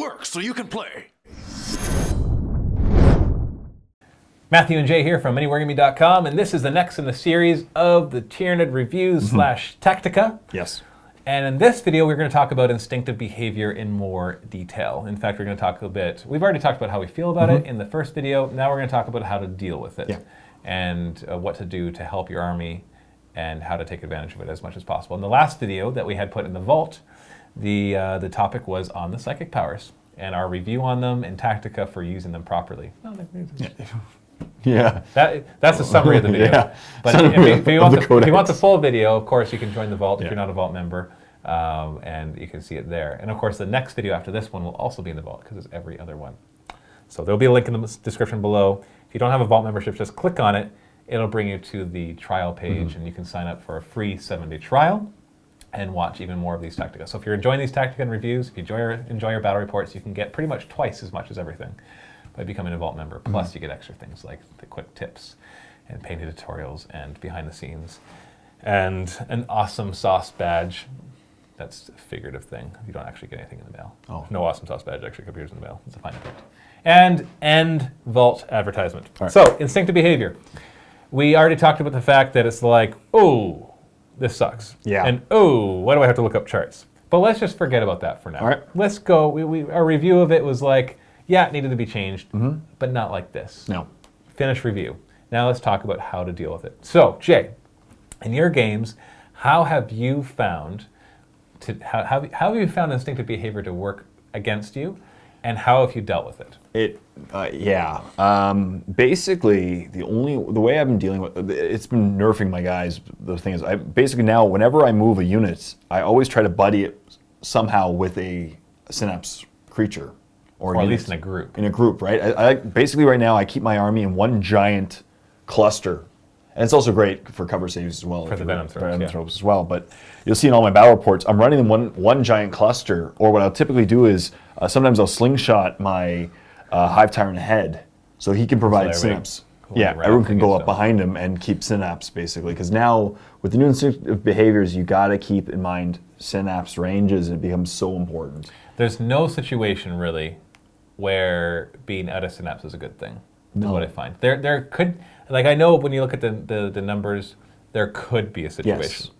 works so you can play. Matthew and Jay here from MiniWarGaming.com, and this is the next in the series of the Tyranid reviews / Tactica. Yes. And in this video, we're going to talk about instinctive behavior in more detail. In fact, we're going to talk a bit. We've already talked about how we feel about it in the first video. Now we're going to talk about how to deal with it and what to do to help your army and how to take advantage of it as much as possible. In the last video that we had put in the vault, the topic was on the psychic powers and our review on them and Tactica for using them properly. Yeah. That's a summary of the video. Yeah. But if you want the full video, of course, you can join the vault if you're not a vault member, and you can see it there. And of course, the next video after this one will also be in the vault because it's every other one. So there'll be a link in the description below. If you don't have a vault membership, just click on it. It'll bring you to the trial page, and you can sign up for a free 7-day trial and watch even more of these Tactica. So if you're enjoying these Tactica and reviews, if you enjoy your battle reports, you can get pretty much twice as much as everything by becoming a vault member. Plus you get extra things like the quick tips and painted tutorials and behind the scenes and an awesome sauce badge. That's a figurative thing. You don't actually get anything in the mail. Oh. No awesome sauce badge actually appears in the mail. It's a fine effect. And end vault advertisement. Right. So instinctive behavior. We already talked about the fact that it's like, oh, this sucks. Yeah. And oh, why do I have to look up charts? But let's just forget about that for now. All right. Let's go. Our review of it was like, yeah, it needed to be changed, but not like this. No. Finish review. Now let's talk about how to deal with it. So, Jay, in your games, how have you found how have you found instinctive behavior to work against you, and how have you dealt with it? Basically, the way I've been dealing with it's been nerfing my guys. The thing is, I basically now whenever I move a unit, I always try to buddy it somehow with a synapse creature. Or at least in a group. In a group, right? I basically right now I keep my army in one giant cluster. And it's also great for cover saves as well. For the venom throws, as well. But you'll see in all my battle reports, I'm running in one giant cluster. Or what I'll typically do is sometimes I'll slingshot my Hive Tyrant head so he can provide synapse. Everyone can go up behind him and keep synapse basically. Because now with the new instinctive behaviors, you got to keep in mind synapse ranges. It becomes so important. There's no situation really where being out of synapse is a good thing. That's what I find. There could, like I know when you look at the numbers, there could be a situation.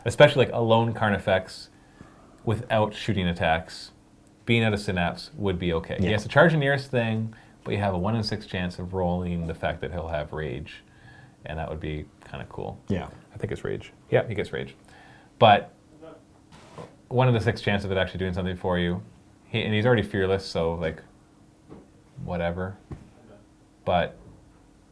Especially like alone Carnifex without shooting attacks, being out of synapse would be okay. He has to charge the nearest thing, but you have a 1 in 6 chance of rolling the fact that he'll have rage, and that would be kind of cool. Yeah. I think it's rage. Yeah, he gets rage. But 1 in 6 chance of it actually doing something for you. And he's already fearless, so like, whatever. But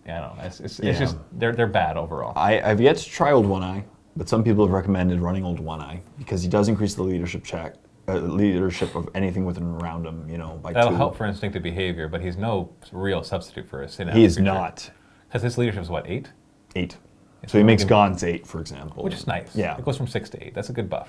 yeah, I don't know. It's just they're bad overall. I've yet to try Old One Eye, but some people have recommended running Old One Eye because he does increase the leadership check, leadership of anything within and around him. You know, by that'll 2. help for instinctive behavior, but he's no real substitute for a synapse. He is not. Because his leadership is what, 8? 8. So he makes Gaunt's 8, for example. Which is nice. Yeah. It goes from 6 to 8. That's a good buff.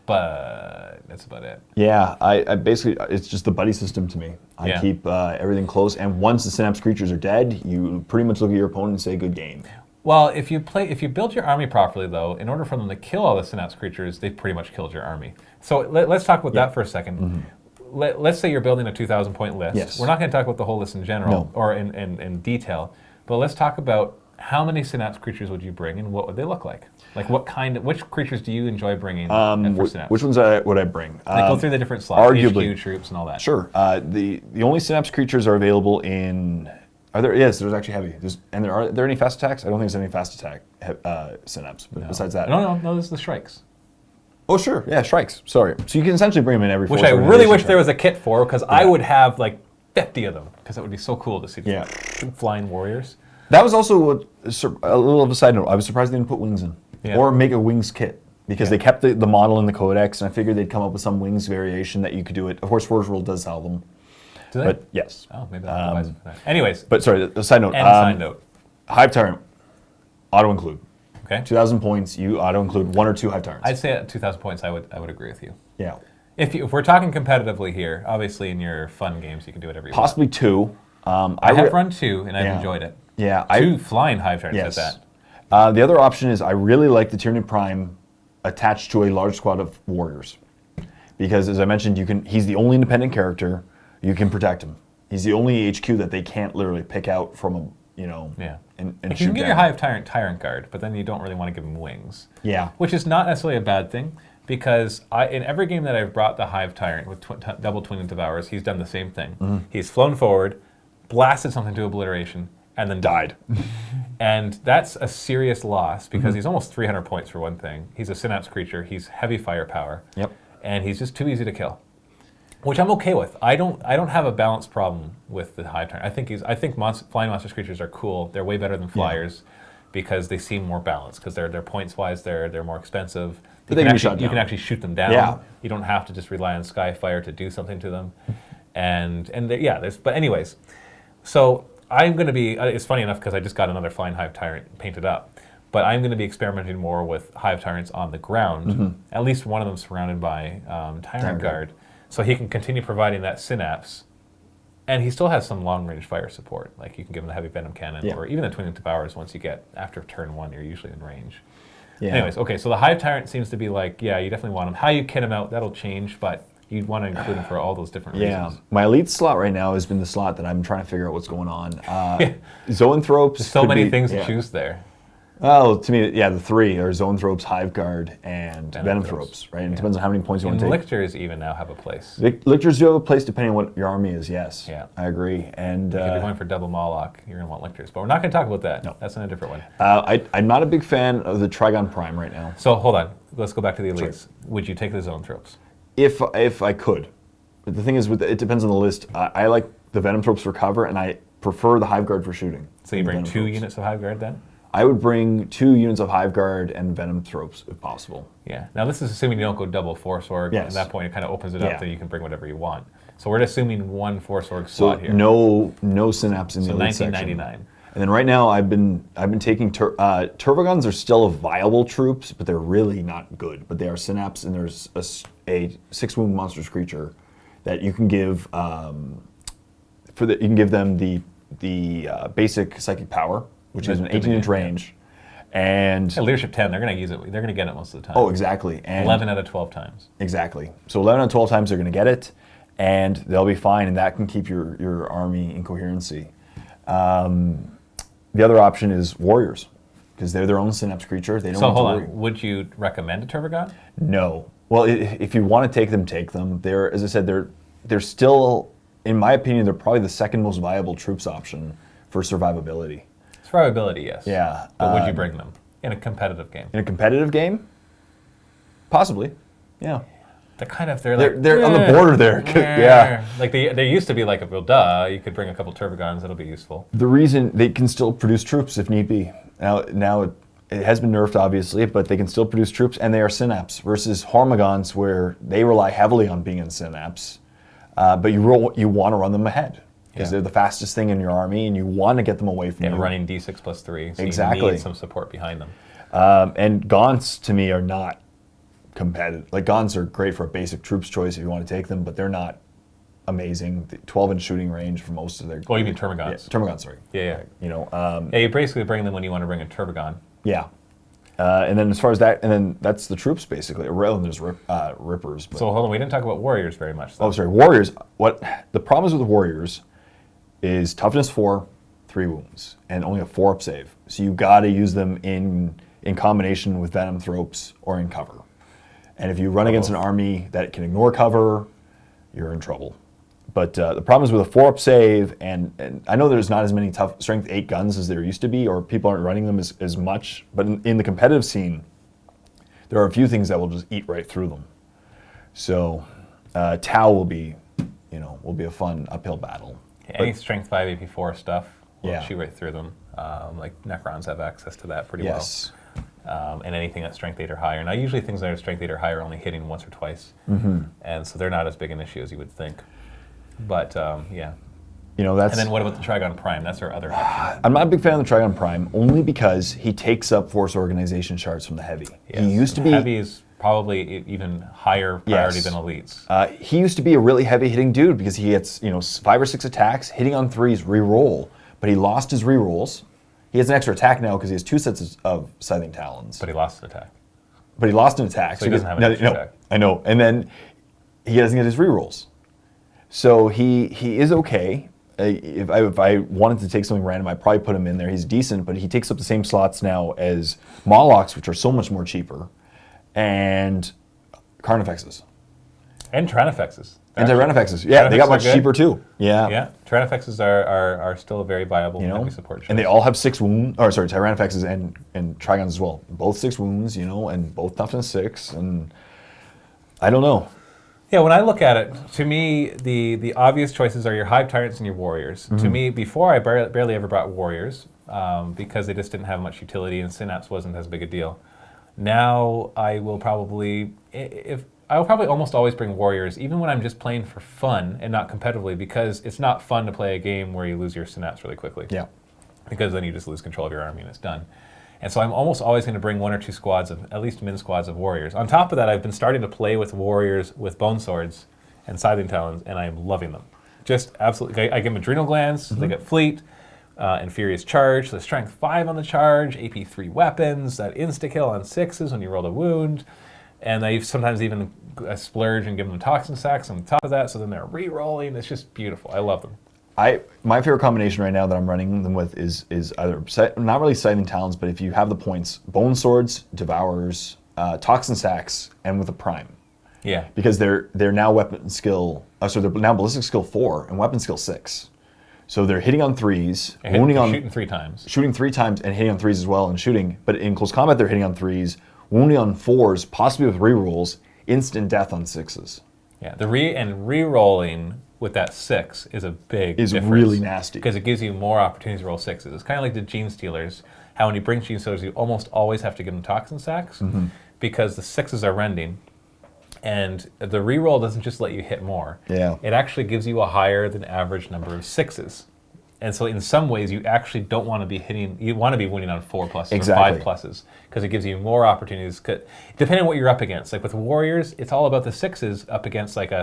But that's about it. Yeah, I basically, it's just the buddy system to me. I keep everything close, and once the synapse creatures are dead, you pretty much look at your opponent and say, good game. Well, if you build your army properly, though, in order for them to kill all the synapse creatures, they've pretty much killed your army. So let's talk about that for a second. Let's say you're building a 2,000-point list. Yes. We're not going to talk about the whole list in general or in detail, but let's talk about how many synapse creatures would you bring, and what would they look like? Like which creatures do you enjoy bringing for synapse? Which ones would I bring? Like go through the different slots, HQ troops and all that. Sure. The only synapse creatures are available in. Are there? Yes, there's actually heavy. Are there any fast attacks? I don't think there's any fast attack synapse. But besides that, no. This is the Shrikes. Oh sure, yeah, Shrikes. Sorry. So you can essentially bring them in every. Which I really wish there was a kit for, because I would have like 50 of them, because that would be so cool to see. Yeah. Flying warriors. That was also a little of a side note. I was surprised they didn't put wings in. Or make a wings kit. Because they kept the model in the codex, and I figured they'd come up with some wings variation that you could do it. Of course, Forge World does sell them. Do they? But yes. Oh, maybe that's for that. Anyways. But sorry, the side note. Side note. Hive Tyrant, auto-include. Okay. 2,000 points, you auto-include 1 or 2 Hive Tyrants. I'd say at 2,000 points, I would agree with you. Yeah. If we're talking competitively here, obviously in your fun games, you can do whatever you want. Possibly 2. I have run 2, and I've enjoyed it. Yeah, 2 flying Hive Tyrants at that. The other option is I really like the Tyranid Prime attached to a large squad of warriors. because as I mentioned, he's the only independent character. You can protect him. He's the only HQ that they can't literally pick out from a and you shoot can give down. your Hive Tyrant guard, but then you don't really want to give him wings. Yeah. Which is not necessarily a bad thing, because in every game that I've brought the Hive Tyrant with double Twin Devours, he's done the same thing. He's flown forward, blasted something to obliteration, and then died. And that's a serious loss, because he's almost 300 points for one thing. He's a Synapse creature. He's heavy firepower. Yep. And he's just too easy to kill, which I'm okay with. I don't have a balance problem with the Hive Tyrant. I think flying monsters creatures are cool. They're way better than flyers because they seem more balanced, because they're points wise they're more expensive. But you can actually shoot them down. Yeah. You don't have to just rely on Skyfire to do something to them. But anyways, so I'm going to be. It's funny enough because I just got another Flying Hive Tyrant painted up. But I'm going to be experimenting more with Hive Tyrants on the ground. At least one of them surrounded by Tyrant Guard. So he can continue providing that Synapse, and he still has some long-range fire support. Like you can give him the Heavy Venom Cannon, or even the Twin Devours. Once you get after turn 1, you're usually in range. Yeah. Anyways, okay, so the Hive Tyrant seems to be like, yeah, you definitely want him. How you kit him out, that'll change, but you'd want to include him for all those different reasons. My elite slot right now has been the slot that I'm trying to figure out what's going on. Zoanthropes. There's so many things to choose there. Well, to me, the three are Zoanthropes, Hive Guard, and Venomthropes, right? And it depends on how many points you want to take. Lictors even now have a place. Lictors do have a place depending on what your army is, yes. Yeah. I agree. And if you're going for double Moloch, you're going to want Lictors. But we're not going to talk about that. No. That's in a different one. I'm not a big fan of the Trigon Prime right now. So hold on. Let's go back to the elites. Sure. Would you take the Zoanthropes? If I could. But the thing is, it depends on the list. I like the Venomthropes for cover, and I prefer the Hive Guard for shooting. So you bring 2 units of Hive Guard then? I would bring 2 units of Hive Guard and Venomthropes if possible. Yeah. Now this is assuming you don't go double Force Org. Yes. At that point, it kind of opens it up that you can bring whatever you want. So we're assuming 1 Force Org slot here. No Synapse in the elite section. 1999. And then right now I've been taking Turvagons are still viable troops, but they're really not good. But they are Synapse, and there's a 6-wound monstrous creature that you can give you can give them the basic psychic power, which is an 18-inch range, and leadership 10. They're going to use it. They're going to get it most of the time. Oh, exactly. And 11 out of 12 times. Exactly. So 11 out of 12 times they're going to get it, and they'll be fine, and that can keep your army in coherency. The other option is Warriors, because they're their own Synapse creature. They don't. So hold on. Would you recommend a Turvagon? No. Well, if you want to take them, take them. They're, as I said, they're still, in my opinion, they're probably the second most viable troops option for survivability. Survivability, yes. Yeah. But would you bring them in a competitive game? In a competitive game? Possibly. Yeah. They're on the border there. Yeah. Like they used to be like, well, duh, you could bring a couple Turvagons, that'll be useful. The reason they can still produce troops if need be. Now it has been nerfed, obviously, but they can still produce troops, and they are Synapse, versus Hormigons, where they rely heavily on being in Synapse, but you want to run them ahead, because they're the fastest thing in your army, and you want to get them away from you. Running D6+3, so exactly. You need some support behind them. And Gaunts, to me, are not competitive. Like, Gaunts are great for a basic troops choice if you want to take them, but they're not amazing. 12-inch shooting range for most of their... Oh, you mean Termagants? Yeah, Termagants, sorry. Yeah. You basically bring them when you want to bring a Turvagon. Yeah. And then as far as that, and then that's the troops, basically. Rather than there's Rippers. But. So hold on, we didn't talk about Warriors very much, though. Oh, sorry. Warriors, the problem is with Warriors is toughness 4, 3 wounds, and only a 4-up save. So you got to use them in combination with Venomthropes or in cover. And if you run against an army that can ignore cover, you're in trouble. But the problem is with a 4-up save, and I know there's not as many tough strength 8 guns as there used to be, or people aren't running them as much, but in the competitive scene, there are a few things that will just eat right through them. So Tau will be a fun uphill battle. Any strength 5 AP4 stuff will shoot right through them. Like Necrons have access to that pretty well. And anything that's strength 8 or higher. Now, usually things that are strength 8 or higher are only hitting once or twice. And so they're not as big an issue as you would think. But, yeah. That's... And then what about the Trigon Prime? That's our other option. I'm not a big fan of the Trigon Prime, only because he takes up force organization shards from the Heavy. Yes. He used to be... Heavy is probably even higher priority than elites. He used to be a really heavy-hitting dude because he gets 5 or 6 attacks, hitting on 3s, re-roll. But he lost his re-rolls. He has an extra attack now because he has 2 sets of Scything Talons. But he lost an attack. But he lost an attack. So he doesn't have an extra attack. I know. And then he doesn't get his rerolls. So he is okay. If I wanted to take something random, I'd probably put him in there. He's decent, but he takes up the same slots now as Molochs, which are so much more cheaper, and Carnifexes. And Tyrannifexes. And Tyrannifexes. Yeah, they got much cheaper too. Yeah. Yeah, Tyrannifexes are still a very viable heavy support choice. And they all have 6 wounds, or sorry, Tyrannifexes and Trigons as well. Both 6 wounds, and both toughness 6, and I don't know. Yeah, when I look at it, to me, the obvious choices are your Hive Tyrants and your Warriors. To me, before I barely ever brought Warriors because they just didn't have much utility and Synapse wasn't as big a deal. Now I will probably, almost always bring Warriors, even when I'm just playing for fun and not competitively, because it's not fun to play a game where you lose your Synapse really quickly. Yeah. Because then you just lose control of your army and it's done. And so I'm almost always going to bring 1 or 2 squads of, at least min squads of Warriors. On top of that, I've been starting to play with Warriors with Bone Swords and Scything Talons, and I am loving them. Just absolutely, I give them Adrenal Glands, they get Fleet, and Furious Charge, so Strength 5 on the charge, AP 3 weapons, that insta-kill on 6s when you roll a wound, and I sometimes even splurge and give them Toxin Sacks on top of that, so then they're re-rolling. It's just beautiful. I love them. My favorite combination right now that I'm running them with is either, not really Scything Talons, but if you have the points, Bone Swords, Devourers, Toxin Sacks, and with a Prime. Yeah. Because they're now weapon skill, so they're now ballistic skill 4 and weapon skill 6. So they're hitting on 3s, shooting 3 times. Shooting 3 times and hitting on 3s as well and shooting. But in close combat they're hitting on 3s, wounding on 4s, possibly with rerolls, instant death on 6s. Yeah, the re-rolling with that 6 is a big difference. Really nasty. Because it gives you more opportunities to roll 6s. It's kind of like the Gene Stealers, how when you bring Gene Stealers, you almost always have to give them Toxin Sacks because the 6s are rending. And the reroll doesn't just let you hit more. Yeah. It actually gives you a higher than average number of 6s. And so in some ways, you actually don't want to be hitting, you want to be winning on 4 pluses or 5 pluses because it gives you more opportunities. Depending on what you're up against. Like with Warriors, it's all about the 6s up against like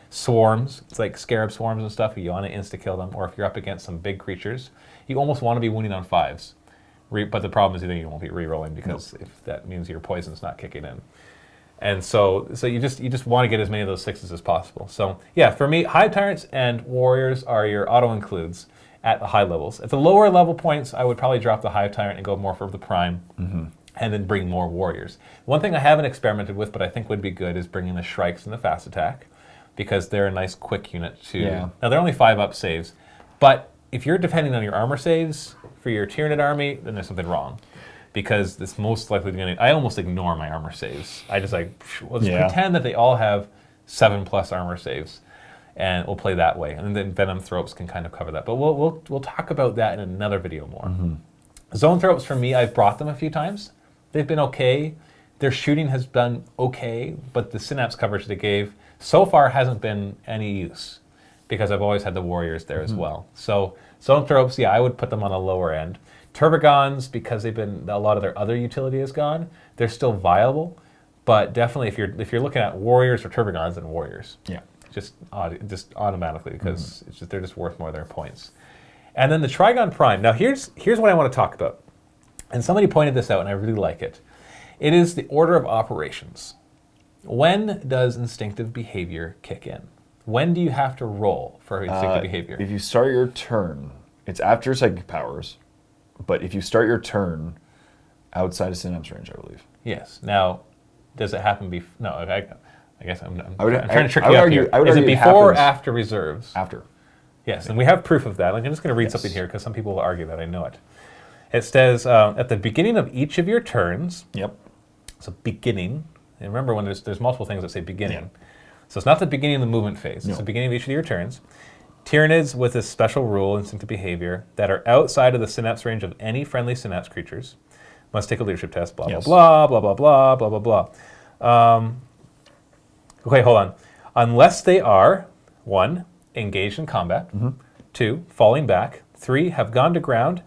swarms. It's like Scarab Swarms and stuff. You want to insta-kill them. Or if you're up against some big creatures, you almost want to be winning on 5s. But the problem is then you won't be re-rolling because if that means your poison's not kicking in. And so you just want to get as many of those 6s as possible. So yeah, for me, Hive Tyrants and Warriors are your auto-includes at the high levels. At the lower level points, I would probably drop the Hive Tyrant and go more for the Prime, and then bring more Warriors. One thing I haven't experimented with, but I think would be good, is bringing the Shrikes and the Fast Attack, because they're a nice quick unit too. Yeah. Now they're only 5-up saves, but if you're depending on your armor saves for your Tyranid army, then there's something wrong. Because it's most likely going to, I almost ignore my armor saves. I just pretend that they all have 7+ armor saves, and we'll play that way. And then Venom Thropes can kind of cover that. But we'll talk about that in another video more. Zone Thropes, for me, I've brought them a few times. They've been okay. Their shooting has been okay, but the Synapse coverage they gave so far hasn't been any use because I've always had the Warriors there as well. So Zone Thropes, yeah, I would put them on a lower end. Turbogons, because they've been, a lot of their other utility is gone, they're still viable, but definitely if you're looking at Warriors or Turbogons, then Warriors. Yeah. Just automatically, because they're just worth more of their points. And then the Trigon Prime. Now here's what I want to talk about. And somebody pointed this out and I really like it. It is the order of operations. When does instinctive behavior kick in? When do you have to roll for instinctive behavior? If you start your turn, it's after psychic powers. But if you start your turn outside of Synapse range, I believe. Yes. Now, does it happen before? No, I guess I'm trying to trick you up here. Is it before or after reserves? After. Yes, and we have proof of that. I'm just going to read something here because some people will argue that I know it. It says, at the beginning of each of your turns. Yep. So beginning. And remember when there's multiple things that say beginning. Yeah. So it's not the beginning of the movement phase. It's the beginning of each of your turns. Tyranids with this special rule, instinctive behavior, that are outside of the synapse range of any friendly synapse creatures must take a leadership test, blah, blah, blah, blah, blah, blah, blah, blah, blah. Okay, hold on. Unless they are, 1, engaged in combat, 2, falling back, 3, have gone to ground,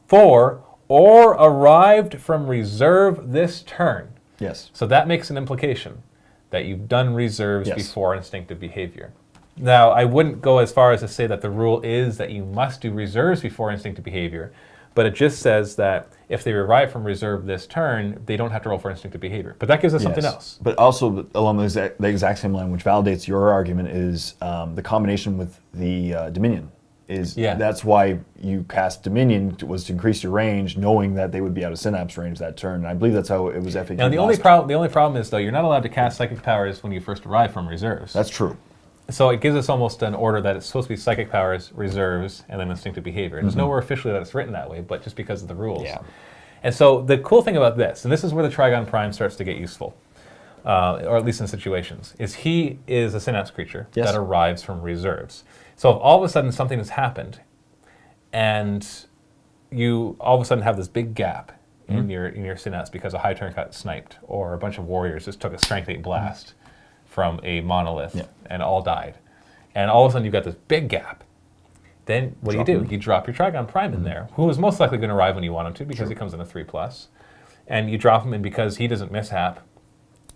4, or arrived from reserve this turn. Yes. So that makes an implication that you've done reserves before instinctive behavior. Now, I wouldn't go as far as to say that the rule is that you must do reserves before instinctive behavior, but it just says that if they revive from reserve this turn, they don't have to roll for instinctive behavior. But that gives us something else. But also along the exact same line, which validates your argument, is the combination with the Dominion. That's why you cast Dominion, was to increase your range, knowing that they would be out of synapse range that turn. And I believe that's how it was FAQ. Now the only problem is though, you're not allowed to cast psychic powers when you first arrive from reserves. That's true. So it gives us almost an order that it's supposed to be psychic powers, reserves, and then instincctive behavior. And there's nowhere officially that it's written that way, but just because of the rules. Yeah. And so the cool thing about this, and this is where the Trigon Prime starts to get useful, or at least in situations, is he is a synapse creature that arrives from reserves. So if all of a sudden something has happened, and you all of a sudden have this big gap in your synapse because a high turn got sniped, or a bunch of warriors just took a strength 8 blast from a monolith and all died, and all of a sudden you've got this big gap, then what do? You drop your Trigon Prime in there, who is most likely going to arrive when you want him to because he comes in a 3+, and you drop him in because he doesn't mishap,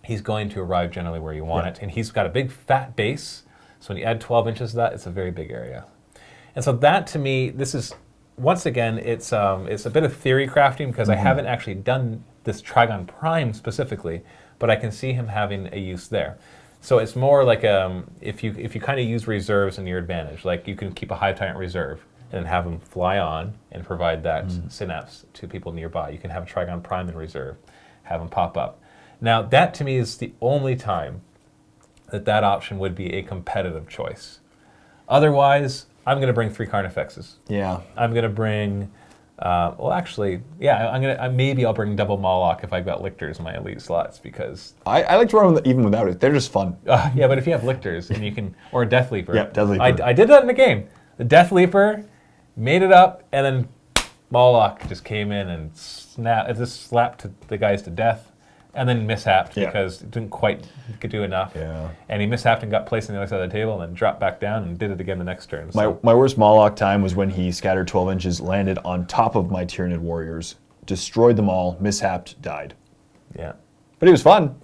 he's going to arrive generally where you want it, and he's got a big fat base, so when you add 12 inches to that, it's a very big area. And so that, to me, this is, once again, it's a bit of theory crafting because I haven't actually done this Trigon Prime specifically, but I can see him having a use there. So it's more like if you kind of use reserves in your advantage, like you can keep a Hive Tyrant reserve and have him fly on and provide that synapse to people nearby. You can have a Trigon Prime in reserve, have him pop up. Now that to me is the only time that option would be a competitive choice. Otherwise, I'm going to bring 3 Carnifexes. Yeah. I'm going to bring, well actually, yeah, maybe I'll bring double Moloch if I've got Lictors in my elite slots because... I like to run them even without it. They're just fun. Yeah, but if you have Lictors and you can, or a Death Leaper. Yep, Death Leaper. I did that in the game. The Death Leaper made it up and then Moloch just came in and slapped the guys to death. And then mishapped because it didn't quite do enough. Yeah. And he mishapped and got placed on the other side of the table and then dropped back down and did it again the next turn. So. My worst Moloch time was when he scattered 12 inches, landed on top of my Tyranid warriors, destroyed them all, mishapped, died. Yeah. But he was fun.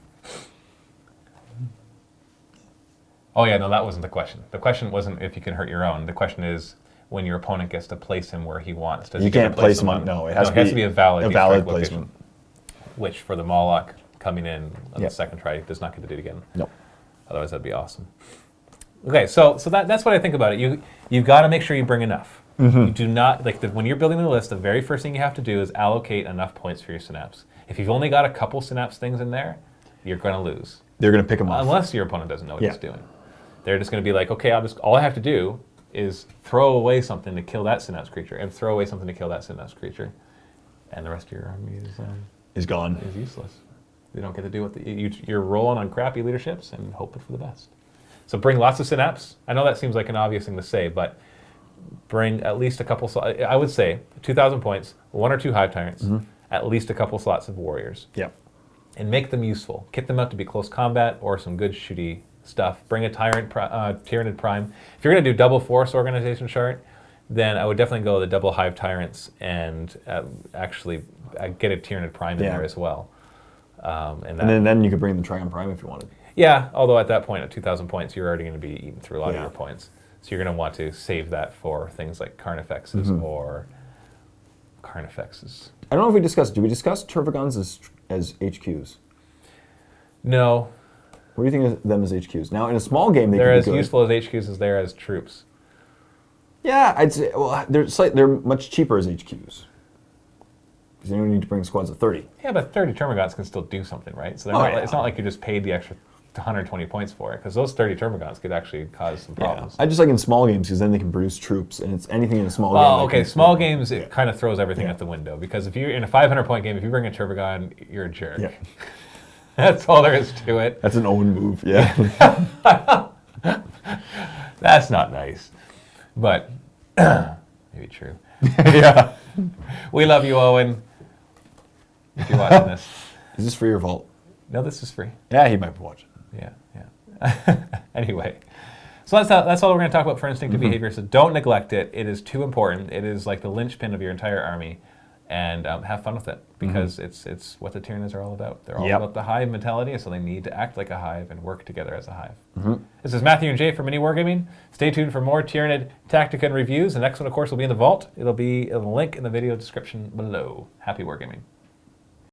Oh yeah, no, that wasn't the question. The question wasn't if you can hurt your own. The question is when your opponent gets to place him where he wants. You can't place him on, no. It has to be a valid placement. Location, which for the Moloch coming in on the second try does not get to do it again. Nope. Otherwise, that'd be awesome. Okay, so that's what I think about it. You've got to make sure you bring enough. You do not when you're building the list. The very first thing you have to do is allocate enough points for your synapse. If you've only got a couple synapse things in there, you're going to lose. They're going to pick them off unless your opponent doesn't know what he's doing. They're just going to be like, okay, all I have to do is throw away something to kill that synapse creature, and throw away something to kill that synapse creature, and the rest of your army is gone. Is useless. You don't get to do what you're rolling on crappy leaderships and hoping for the best. So bring lots of synapse. I know that seems like an obvious thing to say, but bring at least a couple. I would say 2,000 points, 1 or 2 Hive Tyrants, at least a couple slots of warriors. Yep. And make them useful. Kit them out to be close combat or some good shooty stuff. Bring a Tyranid Prime. If you're going to do double Force organization chart, then I would definitely go with the double Hive Tyrants and actually get a Tyranid Prime in there as well. And then you could bring the Trigon Prime if you wanted. Yeah, although at that point, at 2,000 points, you're already going to be eating through a lot of your points. So you're going to want to save that for things like Carnifexes or Carnifexes. I don't know if we discussed, do we discuss Tervagons as HQs? No. What do you think of them as HQs? Now, in a small game, they're as useful as HQs as they are as troops. Yeah, I'd say, well, they're much cheaper as HQs. Because you don't need to bring squads of 30. Yeah, but 30 Termagants can still do something, right? So it's not like you just paid the extra 120 points for it, because those 30 Termagants could actually cause some problems. I just like in small games, because then they can produce troops, and it's anything in a small game. Oh, okay, small games, it kind of throws everything out the window, because if you're in a 500-point game, if you bring a Termagon, you're a jerk. Yeah. That's all there is to it. That's an Owen move, yeah. That's not nice, but maybe true. Yeah. We love you, Owen. If you're watching this. Is this free or vault? No, this is free. Yeah, he might be watching. Yeah. Anyway, so that's all we're going to talk about for instinctive behavior. So don't neglect it. It is too important. It is like the linchpin of your entire army. and have fun with it, because it's what the Tyranids are all about. They're all about the hive mentality, so they need to act like a hive and work together as a hive. This is Matthew and Jay from MiniWarGaming. Stay tuned for more Tyranid, Tactica, and reviews. The next one, of course, will be in the vault. It'll be a link in the video description below. Happy wargaming.